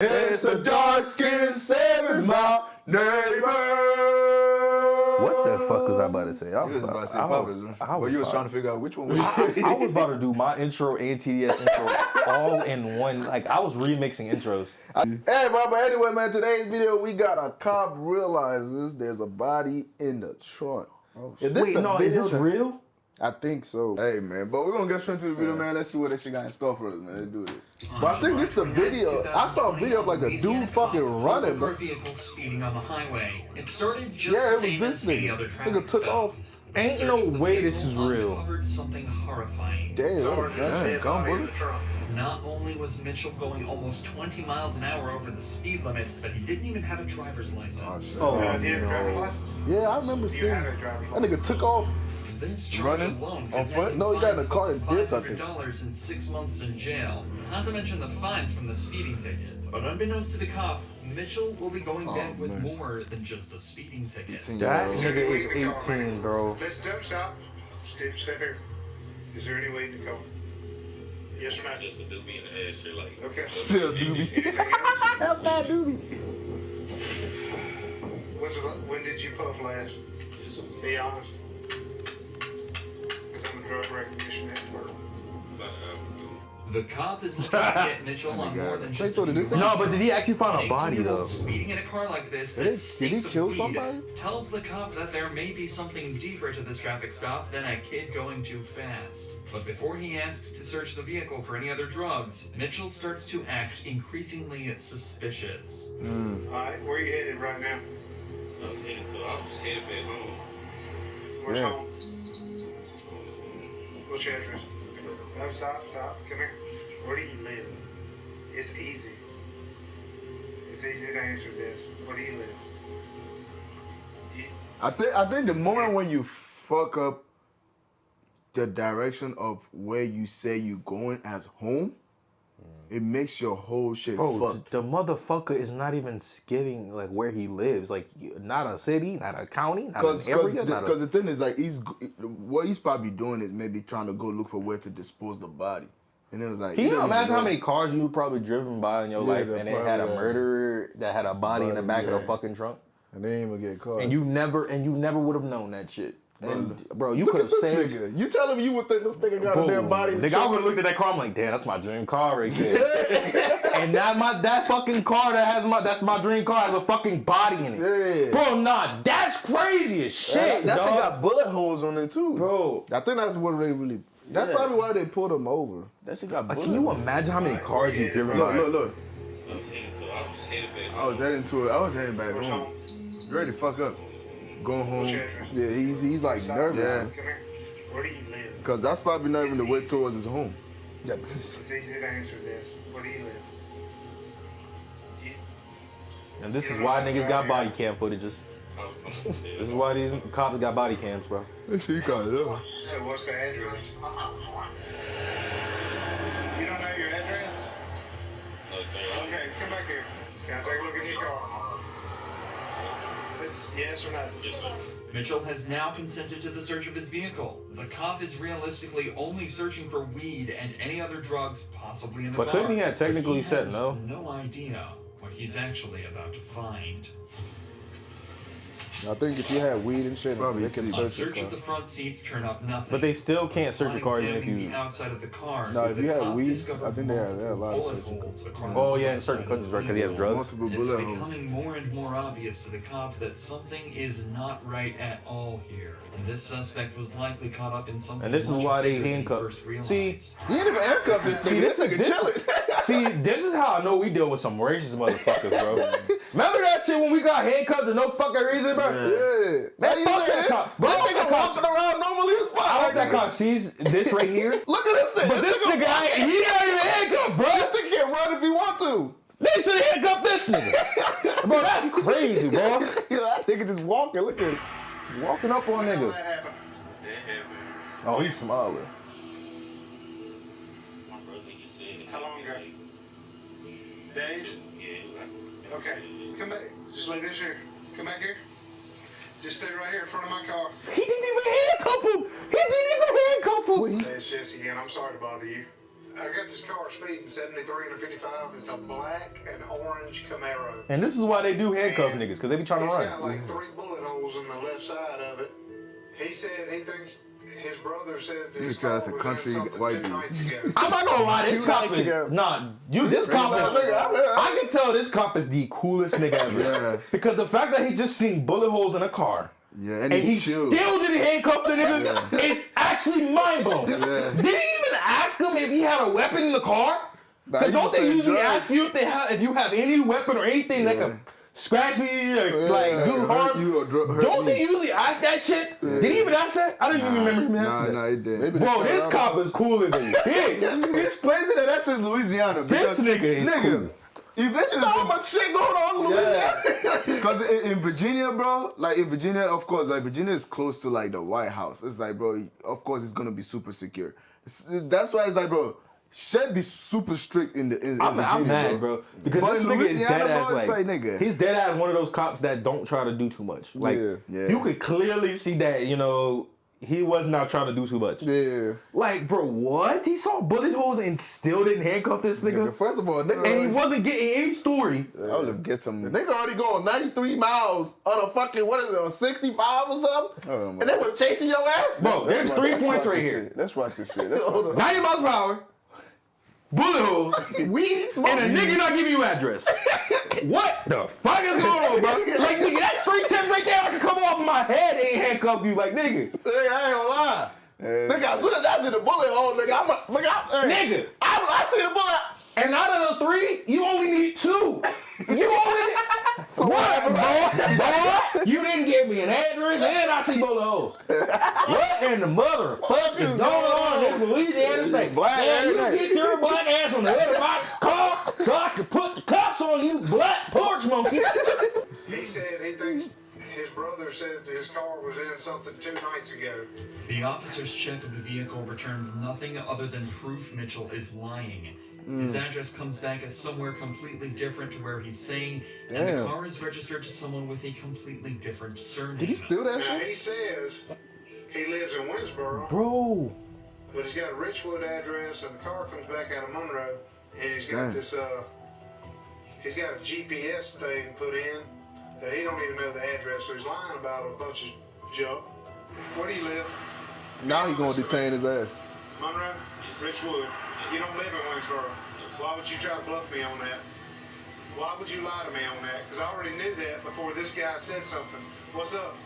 It's the dark-skinned Savage, my neighbor. What the fuck was I about to say? I was about to say Papa's. Well, you was trying to figure out which one was I was about to do my intro and TDS intro all in one. Like, I was remixing intros. Hey, bro, but anyway, man, today's video, we got a cop realizes there's a body in the trunk. Oh, is this real? I think so. Hey, man, but we're going to get straight into the video, man. Let's see what that shit got in store for us, man. Let's do this. But I think this the video. I saw a video of like a dude fucking running, bro. Vehicle speeding on the highway. It started just yeah, it was this nigga. Nigga took off. Ain't no way this is real. Something horrifying. Damn, Not only was Mitchell going almost 20 miles an hour over the speed limit, but he didn't even have a driver's license. Oh, do you have a driver's license? Yeah, I remember seeing that nigga took off. This running alone on foot? No, he got in a car and dipped, I think. $500 and 6 months in jail. Not to mention the fines from the speeding ticket. But unbeknownst to the cop, Mitchell will be going back with more than just a speeding ticket. That nigga is 18, bro. Let's stop. Step here. Is there any way to go? Yes or no? Just a doobie in the ashtray, like. Okay. Still doobie. Anything else? How bad doobie? When did you puff last? Be honest. Because I'm a drug recognition expert. The cop is looking to get Mitchell on more than just No, but did he actually find a body though? Speeding in a car like this did he kill somebody? Tells the cop that there may be something deeper to this traffic stop than a kid going too fast. But before he asks to search the vehicle for any other drugs, Mitchell starts to act increasingly suspicious. Alright, where are you headed right now? I was headed back home. Where's home? What's your address? No, stop. Come here. Where do you live? It's easy. It's easy to answer this. Where do you live? I think the moment when you fuck up the direction of where you say you going as home, it makes your whole shit fucked. The motherfucker is not even giving like where he lives. Like, not a city, not a county, not an area. Because the thing is, like, what he's probably doing is maybe trying to go look for where to dispose the body. And it was like, can you imagine how many cars you probably driven by in your life and it had a murderer that had a body in the back of the fucking trunk? And they ain't even get caught. And you never would have known that shit. And bro, you could have saved. Nigga. You tell him you would think this nigga got a damn body. Nigga, I would have looked at that car. I'm like, damn, that's my dream car right there. And that fucking car that's my dream car has a fucking body in it. Yeah. Bro, nah, that's crazy as shit. That shit got bullet holes on it too, bro. I think that's what they really. That's probably why they pulled him over. That shit got bullet. Can you imagine how many cars you driven by? Look. I was headed back home. I was heading back home. Ready to fuck up. Going home. Yeah, he's like nervous. Yeah. Come here. Where do you live? Because that's probably not even the way towards his home. Yeah. It's easy to answer this. Where do you live? And this is why niggas got body cam footages. This is why these cops got body cams, bro. That shit got it up. So what's the address? You don't know your address? No, sir. Okay, come back here. Can I take a look at your car? Yes or no? Yes, sir. Mitchell has now consented to the search of his vehicle. The cop is realistically only searching for weed and any other drugs possibly in the car. But couldn't he have technically said no? No idea what he's actually about to find. I think if you had weed and shit, they can search the car. Search of the front seats turn up nothing. But they still can't search a car even if you. The outside of the car. No, if you had weed, I think they had a lot of searching. Oh yeah, in certain countries, right? Because he has drugs. It's becoming more and more obvious to the cop that something is not right at all here, and this suspect was likely caught up in something. And this is why they handcuffed. See, he ain't even handcuffed this nigga. This nigga chilling. See, this is how I know we deal with some racist motherfuckers, bro. Remember that shit when we got handcuffed for no fucking reason, bro? Yeah. Man, fuck that cop. Bro, this nigga walking around normally as fuck. I hope that cop sees this right here. Look at this thing. But this nigga, he not even handcuffed, bro. This nigga can run if he want to. They should handcuff this nigga. Bro, that's crazy, bro. That nigga just walking. Look at him. Walking up on nigga. That happened. Oh, he's smiling. My brother just said it. How long ago? Days? Yeah. Okay, come back. Just leave this here. Come back here. Just stay right here in front of my car. He didn't even handcuff him. Well, It's Jesse again. I'm sorry to bother you. I got this car speeding 73 and a 55. It's a black and orange Camaro. And this is why they do handcuff niggas, because they be trying to It's run. got like 3 bullet holes in the left side of it. He said he thinks his brother said that his tell car us a was country in something white 2 dude. nights ago. I'm not gonna lie, this cop is this cop is. I can tell this cop is the coolest nigga ever. Yeah. Because the fact that he just seen bullet holes in a car. Yeah, And he chill. still didn't handcuff the nigga. It's actually mind blowing. Yeah. Did he even ask him if he had a weapon in the car? Nah, Cause he don't just they said usually drugs. ask you if you have any weapon or anything that can scratch me or do hurt harm? you or hurt Don't me. they usually ask that shit? Did he even ask that? I didn't even remember him asking that. Nah, it did. Maybe Bro, this cop is cool as a bitch. It's crazy that that's in Louisiana. This nigga is cool. If this is how much shit going on in Louisiana? Because in Virginia, bro, like in Virginia, of course, like Virginia is close to like the White House. It's like, bro, of course it's gonna be super secure. That's why it's like, bro, should be super strict in Virginia, I'm mad, bro. Because But this in nigga is Louisiana, dead ass bro, it's like, nigga. he's dead ass one of those cops that don't try to do too much. Like Yeah. you could clearly see that, he was not trying to do too much. Yeah. Like, bro, what? He saw bullet holes and still didn't handcuff this nigga? First of all, nigga. And he wasn't getting any story. I would have get some. The nigga already going 93 miles on a fucking, what is it, on 65 or something? Oh, And they was chasing your ass? Bro, there's 3 points right here. Let's watch this shit. Let's watch this. 90 miles per hour, bullet holes, Weed smoke. and a nigga not giving you address. What the fuck is going on, bro? Like, nigga, that's 3 tips right there. I can come off my head and ain't handcuff you. Like, nigga. Hey, I ain't gonna lie. Nigga, as soon as I see the bullet hole, nigga, Nigga. I see the bullet. And out of the 3, you only need 2. You only need... So What, boy? You didn't give me an address, and I see bullet holes. What in the motherfucker is going on in Louisiana State? Black Man, you every day. get your black ass on the hood of my car so I can put the cops on you, black porch monkey. He said he thinks his brother said his car was in something 2 nights ago. The officer's check of the vehicle returns nothing other than proof Mitchell is lying. His address comes back as somewhere completely different to where he's saying, and the Damn. car is registered to someone with a completely different surname. Did he steal that Now shit? he says he lives in Winsboro, Bro. but he's got a Richwood address, and the car comes back out of Monroe, and he's got Damn. this he's got a GPS thing put in that he don't even know the address, so he's lying about a bunch of junk. Where do you live? Now he gonna detain his ass. Monroe? Richwood. You don't live in Winsboro. Why would you try to bluff me on that? Why would you lie to me on that? Because I already knew that before this guy said something. What's up?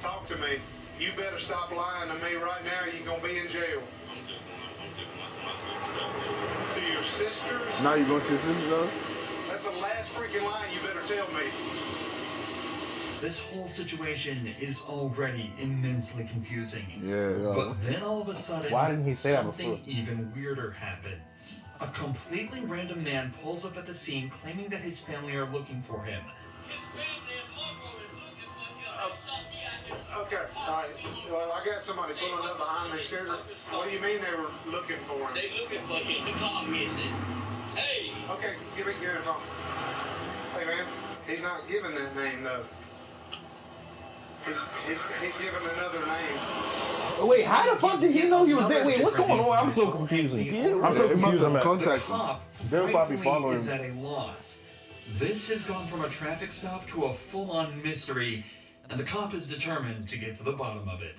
Talk to me. You better stop lying to me right now. You're going to be in jail. I'm just going to my sister's house. To your sisters? Now you going to your sister though? That's the last freaking line you better tell me. This whole situation is already immensely confusing. Yeah. But then all of a sudden, Why didn't he say that something before? even weirder happens. A completely random man pulls up at the scene claiming that his family are looking for him. Okay, all right. Well, I got somebody pulling up behind me, Scooter. What do you mean they were looking for him? They looking for him. The car missing. Hey. Okay, give me your phone. Hey, man, he's not giving that name, though. He's given another name. Wait, how the fuck did he know he was there? Wait, what's going on? I'm so confused. I'm so It must confused. have I'm at- The contacted him. cop They'll probably rightfully follow is him. at a loss. This has gone from a traffic stop to a full-on mystery, and the cop is determined to get to the bottom of it.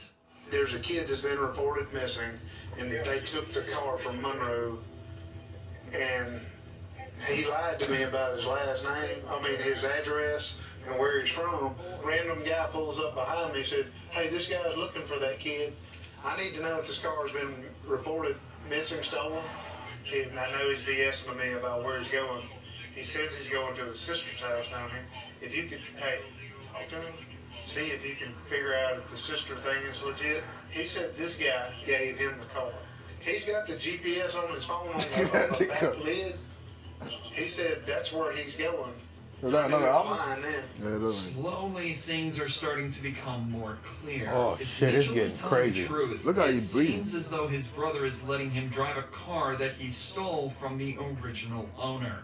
There's a kid that's been reported missing, and that they took the car from Monroe, and he lied to me about his last name, his address, and where he's from. Random guy pulls up behind me and said, hey, this guy's looking for that kid. I need to know if this car's been reported missing, stolen. And I know he's BSing to me about where he's going. He says he's going to his sister's house down here. If you could, hey, talk to him. See if you can figure out if the sister thing is legit. He said this guy gave him the car. He's got the GPS on his phone on the back lid. He said that's where he's going. Is that another officer? Fine then. Yeah, it doesn't. Slowly, things are starting to become more clear. Oh, If shit, it's Mitchell is getting telling crazy. the truth, Look how it he's breathing. seems as though his brother is letting him drive a car that he stole from the original owner.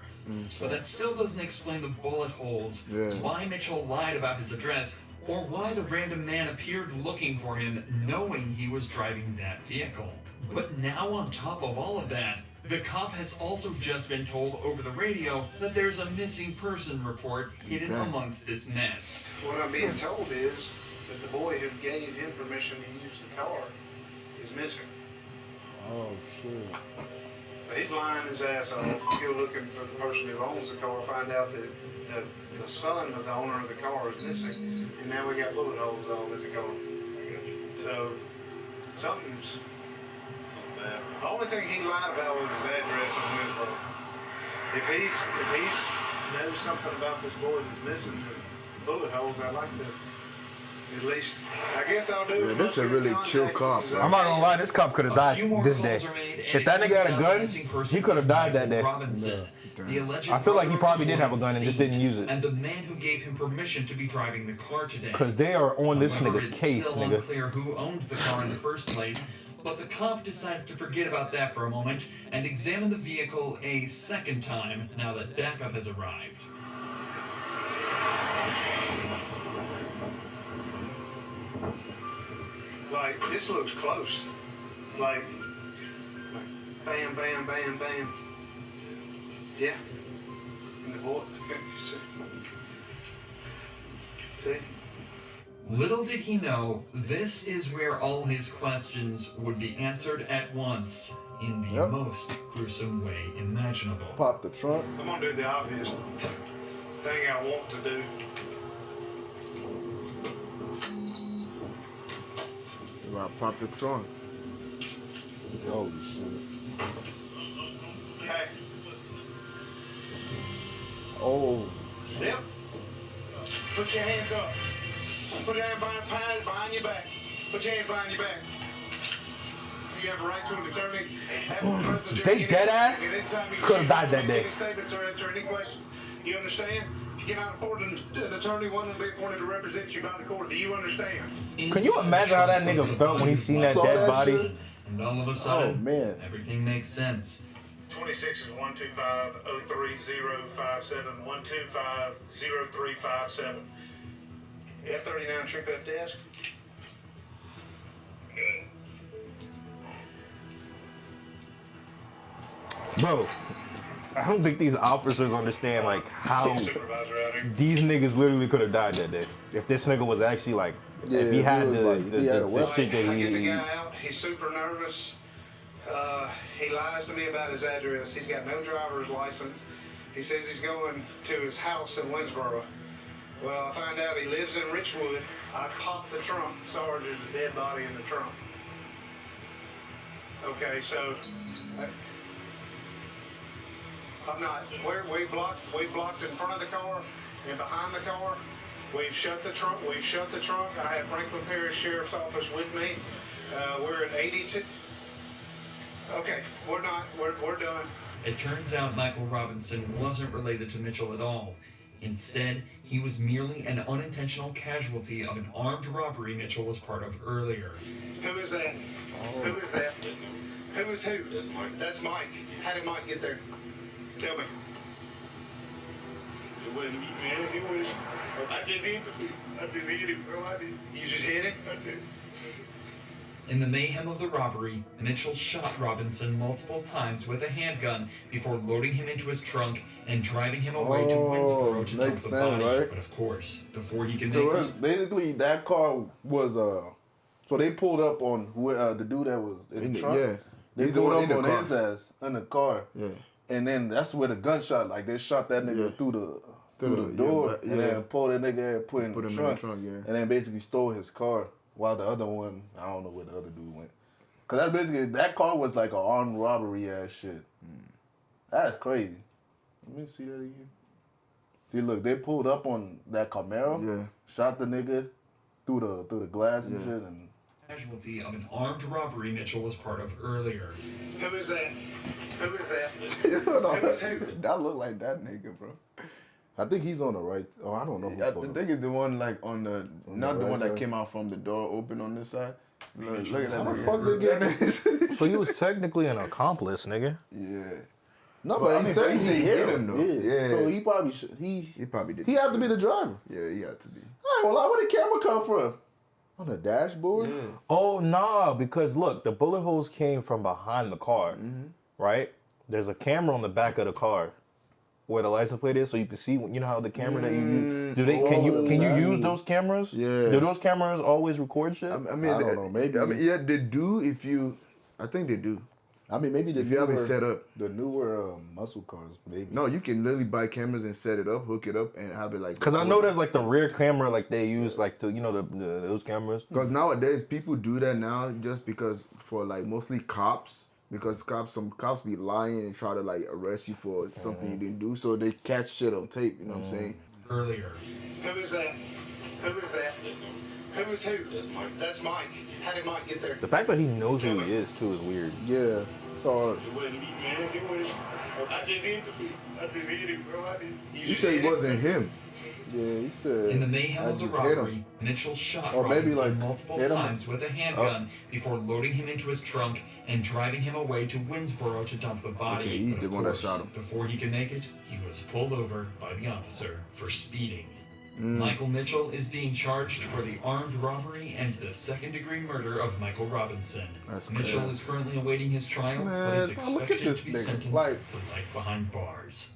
But that still doesn't explain the bullet holes, Yeah. why Mitchell lied about his address, or why the random man appeared looking for him knowing he was driving that vehicle. But now on top of all of that, The cop has also just been told over the radio that there's a missing person report hidden amongst this mess. What I'm being told is that the boy who gave him permission to use the car is missing. Oh shit. So he's lying his ass off, go looking for the person who owns the car, find out that the son of the owner of the car is missing, and now we got bullet holes all in the car. So something's bad. The only thing he lied about was his address on Winsboro. If he's knows something about this boy that's missing with bullet holes, I'd like to at least, I guess I'll do. Yeah, this a really chill cop, bro. I'm not gonna lie, this cop could have died this day. If that nigga had a gun, he could have died that day. I feel like he probably did have a gun and just didn't use it. And the man who gave him permission to be driving the car today. Because they are on this However, nigga's it's case, still nigga. unclear who owned the car in the first place, but the cop decides to forget about that for a moment and examine the vehicle a second time now that backup has arrived. Like, this looks close. Like bam, bam, bam, bam. Yeah. And the boy. See? Little did he know, this is where all his questions would be answered at once in the most gruesome way imaginable. Pop the trunk. I'm gonna do the obvious thing I want to do. I popped the trunk. Holy shit. Hey. Oh. Yep. Put your hands up. Put your hand behind your back. Put your hands behind your back. You have a right to an attorney. Have one present during They any- dead ass and anytime you could have died that make day. any statements or answer any questions. You understand? You cannot afford an attorney, one will be appointed to represent you by the court. Do you understand? Can you imagine how that nigga felt when he seen that Saw dead that body? shit? And all of a sudden, Oh, man. everything makes sense. 26 is 125-03057, 125-0357. F39 trip F desk. Bro, I don't think these officers understand like how Supervisor out here. these niggas literally could have died that day. If this nigga was actually like, Yeah, if he had he was the, like- if the, he had a the weapon. shit that I get the he, guy out. He's super nervous. He lies to me about his address. He's got no driver's license. He says he's going to his house in Winsboro. Well, I find out he lives in Richwood. I popped the trunk. Sorry, there's a dead body in the trunk. Okay, so I'm not. We blocked in front of the car and behind the car. We've shut the trunk. I have Franklin Parish Sheriff's Office with me. We're at 82. Okay, we're done. It turns out Michael Robinson wasn't related to Mitchell at all. Instead, he was merely an unintentional casualty of an armed robbery Mitchell was part of earlier. Who is that? Who is that? Yes, sir. Who is who? That's Mike. That's Mike. How did Mike get there? Tell me. It wasn't me, man. It was. I just hit him. Bro. I did. You just hit him? That's it. In the mayhem of the robbery, Mitchell shot Robinson multiple times with a handgun before loading him into his trunk and driving him away to Winsboro to dump makes the sense, body. right? But of course, before he can So make it, basically, that car was so they pulled up on the dude that was in the trunk. Yeah. They He's the pulled one up in on the car. his ass in the car. Yeah. And then that's where the gunshot, like they shot that nigga Yeah. through the Through the- door, yeah, and yeah. then pulled that nigga and put him in the trunk, yeah. and then basically stole his car. While the other one, I don't know where the other dude went. Cause that's basically that car was like an armed robbery ass shit. That's crazy. Let me see that again. See, look, they pulled up on that Camaro, Yeah. shot the nigga through the glass and Yeah. shit, and casualty of an armed robbery Mitchell was part of earlier. Who is that? Who is that? That look like that nigga, bro. I think he's on the right. Oh, I don't know. Who I pulled think it's the one like on the not the right one that side. came out from the door open on this side. Look at that. How the nigga. fuck they get this? so he was technically an accomplice, nigga. Yeah. No, But but I he mean, said but he he hit hit him him, though. Yeah. Yeah. So he probably He probably did. he had to be the driver. Yeah, he had to be. I ain't gonna lie, where the camera come from? On the dashboard? Oh nah, because look, the bullet holes came from behind the car, right? There's a camera on the back of the car where the license plate is, so you can see. You know how the camera that you use. Can you use those cameras? Yeah. Do those cameras always record shit? I mean, I don't know, maybe. yeah, they do if you. I think they do. I mean, maybe If you have it set up. the newer muscle cars, maybe. No, you can literally buy cameras and set it up, hook it up, and have it like. Because I know there's like the rear camera, like they use like to those cameras. Because nowadays people do that now just because for like mostly cops. Because some cops be lying and try to like arrest you for something you didn't do, so they catch shit on tape. You know what I'm saying? Earlier. Who is that? Who is that? Who is who? That's Mike. That's Mike. How did Mike get there? The fact that he knows who he is too is weird. Yeah. So It wasn't me, man. It wasn't. I just hit it, bro. I didn't. You say it wasn't him. yeah, he said. In the mayhem I of the just hit robbery, him. Mitchell shot Or maybe, Robinson like, multiple hit him. times with a handgun before loading him into his trunk and driving him away to Winsboro to dump the body. Okay, he's But the of one that course, shot him. Before he could make it, he was pulled over by the officer for speeding. Mm. Michael Mitchell is being charged for the armed robbery and the second-degree murder of Michael Robinson. That's Mitchell crazy. is currently awaiting his trial, Man, but is look at expected this to be nigga, sentenced like- to life behind bars.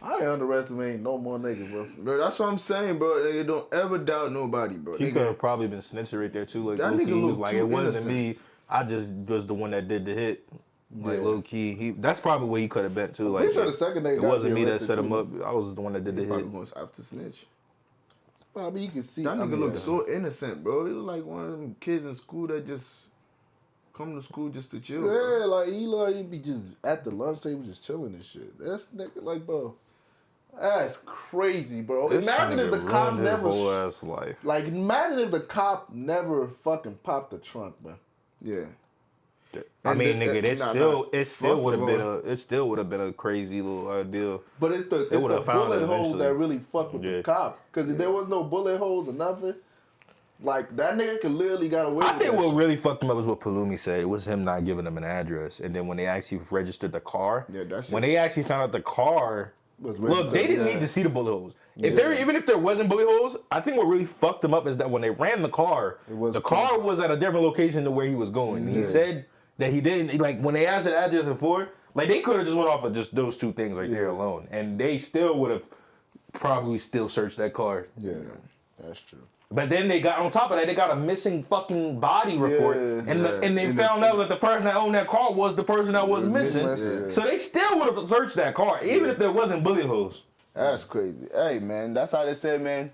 I ain't underestimating no more niggas, bro. Bro, that's what I'm saying, bro. They don't ever doubt nobody, bro. He Nigga, could have probably been snitching right there too. Like That low key, nigga he was look like, too it wasn't innocent. me. I just was the one that did the hit. Like Yeah. low key, that's probably what he could have been too. Like Pretty sure the second nigga it got wasn't me that arrested set him too. up. I was the one that did They the probably hit. going after snitch. Well, I mean, you can see. That I nigga mean, look so innocent, bro. He look like one of them kids in school that just come to school just to chill. Bro. Yeah, like he be just at the lunch table just chilling and shit. That's nigga like, bro. That's crazy, bro. This Imagine if the nigga cop ruined his never. whole ass life. Like, imagine if the cop never fucking popped the trunk, man. Yeah. I And mean, the- nigga, it nah, still nah. it still First would have of been all- it still would have been a crazy little deal. But it's the would've found bullet it holes eventually. that really fuck with Yeah. the cop. Because if there was no bullet holes or nothing, like that nigga could literally got away I with think that what shit. really fucked him up was what Palumi said. It was him not giving them an address, and then when they actually registered the car, Yeah, that shit- when they actually found out the car. Was Look, they registered, didn't yeah. need to see the bullet holes. Yeah. Even if there wasn't bullet holes, I think what really fucked him up is that when they ran the car, was the car clean. was at a different location to where he was going. He Yeah. said that he didn't like when they asked the address before, like they could have just went off of just those two things right there Yeah. alone, and they still would have probably still searched that car. Yeah, that's true. But then they got on top of that, they got a missing fucking body report, Yeah, and they found out that the person that owned that car was the person that was missing. missing, yeah. So they still would have searched that car, even if there wasn't bullet holes. That's crazy. Hey, man, that's how they say, man.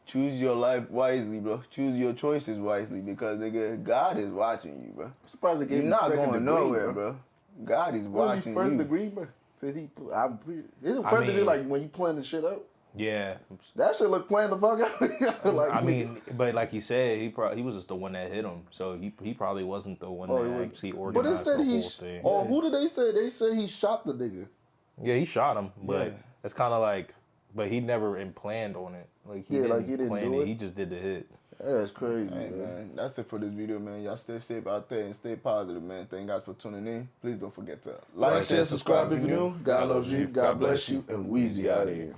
Choose your life wisely, bro. Choose your choices wisely because nigga, God is watching you, bro. I'm surprised they gave You're him not second going degree, nowhere, bro. bro. God is What watching first you. degree, bro? Says he. I'm pretty. Isn't first degree mean- like when you plan the shit out? Yeah, That shit look planned the fuck out. Like, I nigga. mean, but like you said, he was just the one that hit him, so he probably wasn't the one Oh, that he was- actually But organized they said the he. whole thing. Oh, who did they say? They said he shot the nigga. Yeah, he shot him, but Yeah. it's kind of like, but he never planned on it. Like he Yeah, didn't like, he didn't plan do it. it. He just did the hit. That's crazy, Hey, man. man, that's it for this video, man. Y'all stay safe out there and stay positive, man. Thank you guys for tuning in. Please don't forget to Like, share, subscribe if you're new. God loves you. God bless you. And Weezy out of here.